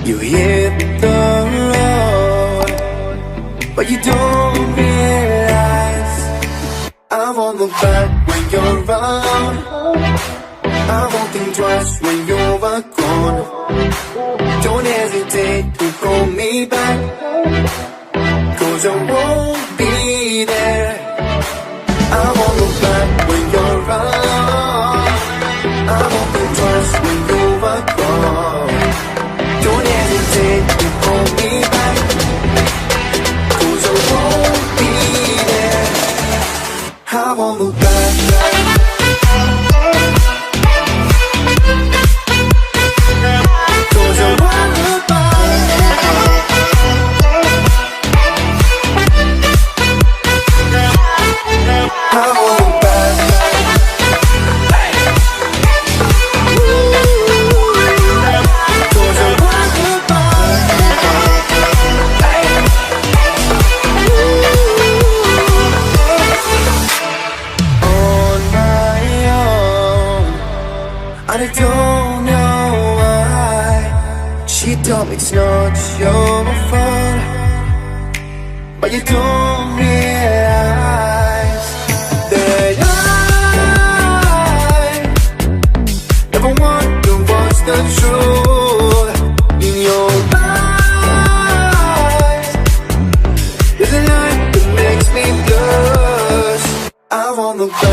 You hit the road, but you don't realize I won't look back when you're around. I won't think twice when you're gone. Don't hesitate to call me back, 'cause I won't be there. I won't look back when you're around. I won't think twice when you're gone. Don't hesitate to call me back, 'cause I won't be there. I won't look back. I don't know why she told me it's not your fault, but you don't realize that I never want to watch the truth in your eyes. There's a light that makes me blush. I won't look back.